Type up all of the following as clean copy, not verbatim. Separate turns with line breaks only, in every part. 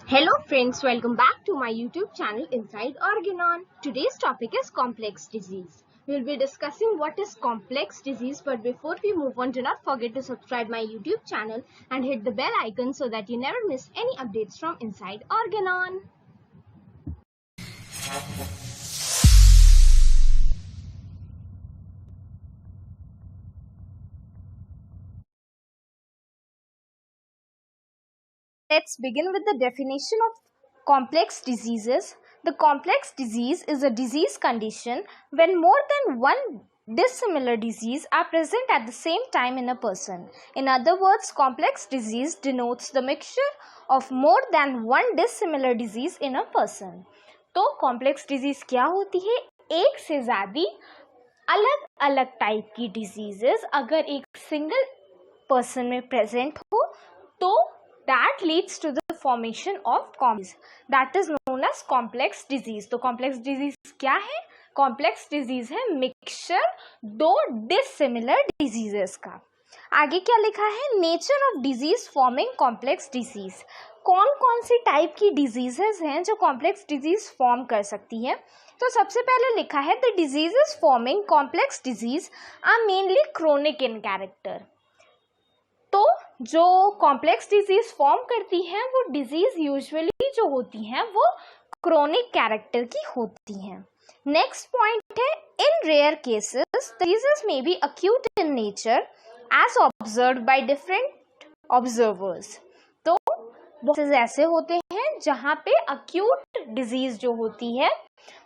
Hello friends, welcome back to my YouTube channel Inside Organon. Today's topic is complex disease. We will be discussing what is complex disease, but before we move on, do not forget to subscribe my YouTube channel and hit the bell icon so that you never miss any updates from Inside Organon. Let's begin with the definition of complex diseases. The complex disease is a disease condition when more than one dissimilar disease are present at the same time in a person. In other words, complex disease denotes the mixture of more than one dissimilar disease in a person. तो complex disease क्या होती है? एक से ज़्यादा अलग अलग type की डिजीजेस अगर एक सिंगल पर्सन में प्रेजेंट हो तो that leads to the formation of complex, that is known as complex disease. तो complex disease क्या है? complex disease है मिक्सचर दो dissimilar diseases का. आगे क्या लिखा है? Nature of disease forming complex disease. कौन कौन सी टाइप की डिजीजेस हैं जो कॉम्प्लेक्स डिजीज फॉर्म कर सकती है? तो सबसे पहले लिखा है the diseases forming complex disease are mainly chronic in character. तो जो कॉम्प्लेक्स डिजीज फॉर्म करती हैं वो डिजीज यूजुअली जो होती हैं वो क्रोनिक कैरेक्टर की होती हैं. नेक्स्ट पॉइंट है in rare cases diseases may be acute in nature as observed by different observers. तो बहुत से ऐसे होते हैं जहाँ पे अक्यूट डिजीज जो होती है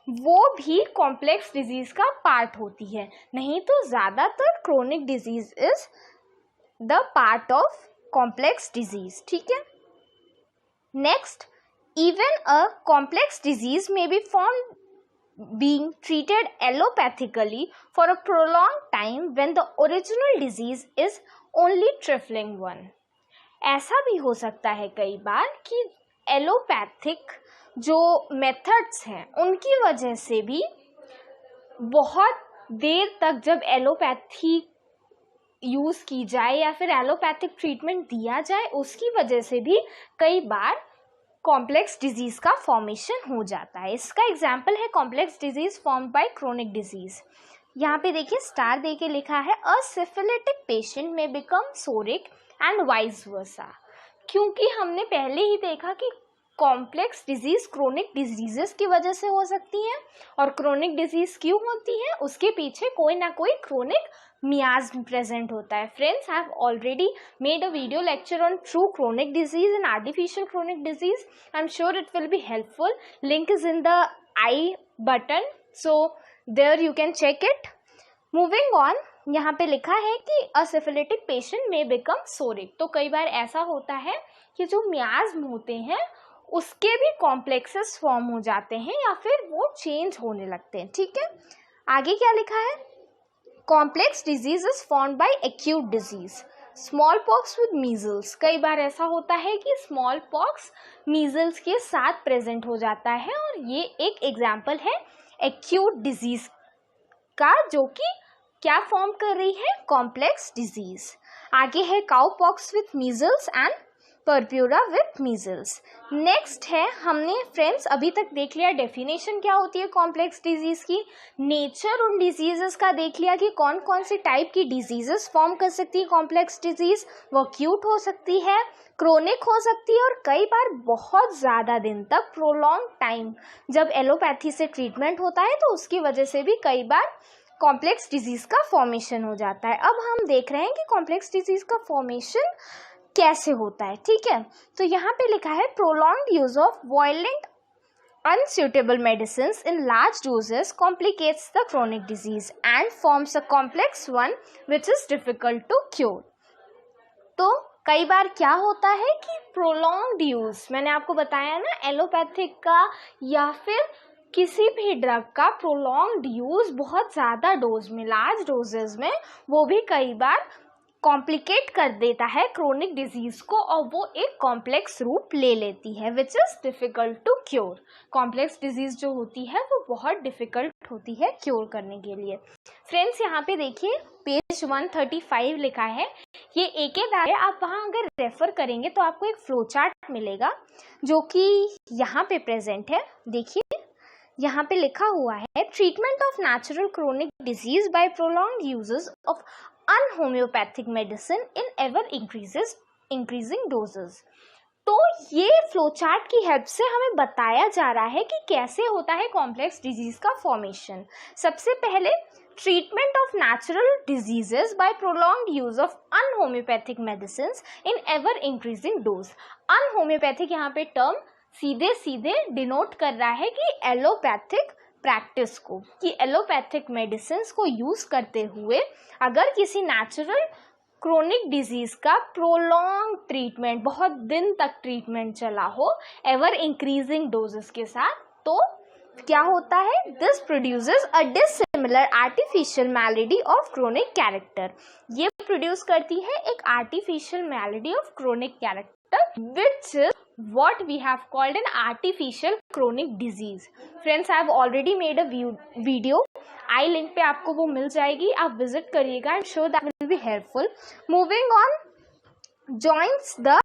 वो भी कॉम्प्लेक्स डिजीज का पार्ट होती है, नहीं तो ज़्यादातर chronic disease is the part of complex disease. ठीक है. Next, even a complex disease may be form being treated allopathically for a prolonged time when the original disease is only trifling one. ऐसा भी हो सकता है कई बार कि allopathic जो मेथड्स हैं उनकी वजह से भी बहुत देर तक जब एलोपैथी यूज़ की जाए या फिर एलोपैथिक ट्रीटमेंट दिया जाए उसकी वजह से भी कई बार कॉम्प्लेक्स डिजीज का फॉर्मेशन हो जाता है. इसका एग्जाम्पल है complex disease formed by chronic disease. यहाँ पे देखिए स्टार दे के लिखा है अ सिफिलिटिक पेशेंट में बिकम सोरिक एंड वाइस वर्सा. क्योंकि हमने पहले ही देखा कि कॉम्प्लेक्स डिजीज क्रोनिक डिजीजेस की वजह से हो सकती हैं और क्रोनिक डिजीज क्यों होती है उसके पीछे कोई ना कोई क्रोनिक मियाज्म प्रेजेंट होता है. Friends, I have already made a video lecture on true chronic disease and artificial chronic disease. I am sure it will be helpful. Link is in the I button, so there you can check it. Moving on, यहाँ पे लिखा है कि a syphilitic patient में become psoric. तो कई बार ऐसा होता है कि जो मियाज्म होते हैं उसके भी कॉम्प्लेक्सेस फॉर्म हो जाते हैं या फिर वो चेंज होने लगते हैं. ठीक है. आगे क्या लिखा है? Complex disease is formed by acute disease. Small pox with measles. कई बार ऐसा होता है कि स्मॉल पॉक्स मीजल्स के साथ प्रेजेंट हो जाता है और ये एक एग्जाम्पल है एक्यूट डिजीज का जो कि क्या फॉर्म कर रही है? Complex disease. आगे है cow pox with measles and purpura with measles. Next है, हमने फ्रेंड्स अभी तक देख लिया डेफिनेशन क्या होती है कॉम्प्लेक्स डिजीज की, नेचर उन डिजीजेस का देख लिया कि कौन कौन सी टाइप की डिजीजेस फॉर्म कर सकती है कॉम्प्लेक्स डिजीज. वो एक्यूट हो सकती है, क्रोनिक हो सकती है और कई बार बहुत ज़्यादा दिन तक प्रोलॉन्ग टाइम जब एलोपैथी से ट्रीटमेंट होता है तो उसकी वजह से भी कई बार कॉम्प्लेक्स डिजीज का फॉर्मेशन हो जाता है. अब हम देख रहे हैं कि कॉम्प्लेक्स डिजीज का फॉर्मेशन कैसे होता है. ठीक है. तो यहाँ पे लिखा है prolonged use of violent unsuitable medicines in large doses complicates the chronic disease and forms a complex one which is difficult to cure. तो कई बार क्या होता है कि प्रोलॉन्ग्ड यूज, मैंने आपको बताया ना एलोपैथिक का या फिर किसी भी ड्रग का प्रोलॉन्ग्ड यूज बहुत ज़्यादा डोज में, लार्ज डोजेज में, वो भी कई बार कॉम्प्लिकेट कर देता है क्रोनिक डिजीज को और वो एक कॉम्प्लेक्स रूप ले लेती है which is difficult to cure. Complex disease जो होती है वो बहुत डिफिकल्ट स्टार्ट होती है क्योर करने के लिए। फ्रेंड्स यहाँ पे देखिए पेज 135 लिखा है, ये एक है, आप वहाँ अगर रेफर करेंगे तो आपको एक फ्लो चार्ट मिलेगा जो कि यहाँ पे प्रेजेंट है। देखिए यहाँ पे लिखा हुआ है treatment of natural chronic disease by prolonged uses of unhomoeopathic medicine in ever increasing doses. तो ये फ्लो चार्ट की हेल्प से हमें बताया जा रहा है कि कैसे होता है कॉम्प्लेक्स डिजीज का फॉर्मेशन। सबसे पहले treatment of natural diseases by prolonged use of unhomoeopathic medicine in ever increasing dose. Unhomoeopathic यहाँ पे टर्म सीधे सीधे डिनोट कर रहा है कि एलोपैथिक प्रैक्टिस को, कि एलोपैथिक मेडिसिन को यूज करते हुए अगर किसी नेचुरल क्रोनिक डिजीज का प्रोलॉन्ग ट्रीटमेंट, बहुत दिन तक ट्रीटमेंट चला हो एवर इंक्रीजिंग डोजेस के साथ, तो क्या होता है, this produces a dissimilar artificial malady of chronic character. ये प्रोड्यूस करती है एक artificial malady of chronic character which is what we have called an artificial chronic disease. Friends, I have already made a video. I link पे आपको वो मिल जाएगी, आप visit करिएगा. I'm sure that will be helpful. Moving on, joins the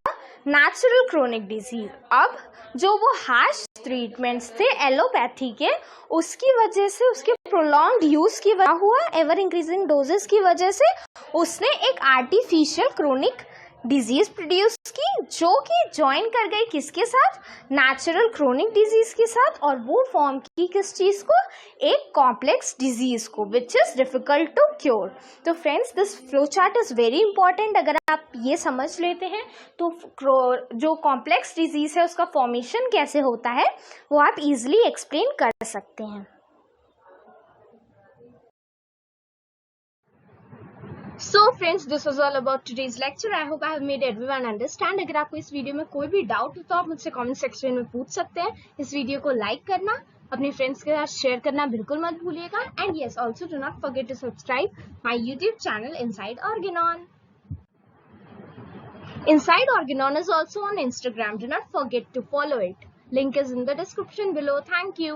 natural chronic disease. अब जो वो harsh treatments थे एलोपैथी के, उसकी वजह से, उसके प्रोलॉन्ग्ड यूज की वजह हुआ, एवर इंक्रीजिंग डोजेस की वजह से उसने एक आर्टिफिशियल क्रोनिक डिजीज प्रोड्यूस की, जो कि ज्वाइन कर गई किसके साथ, नेचुरल क्रोनिक डिजीज के साथ, और वो फॉर्म की किस चीज को, एक कॉम्प्लेक्स डिजीज को, which is difficult to cure. तो friends, this flow chart is very important. अगर आप ये समझ लेते हैं तो जो कॉम्प्लेक्स डिजीज है उसका फॉर्मेशन कैसे होता है वो आप इजिली एक्सप्लेन कर सकते हैं।
So friends, this was all about today's lecture. I hope I have made everyone understand. अगर आपको इस वीडियो में कोई भी डाउट हो तो आप मुझसे कमेंट सेक्शन में पूछ सकते हैं। इस वीडियो को लाइक करना, अपने फ्रेंड्स के साथ शेयर करना बिल्कुल मत भूलिएगा। And yes, also do not forget to subscribe my YouTube channel inside Organon. Inside Organon is also on Instagram. Do not forget to follow it. Link is in the description below. Thank you.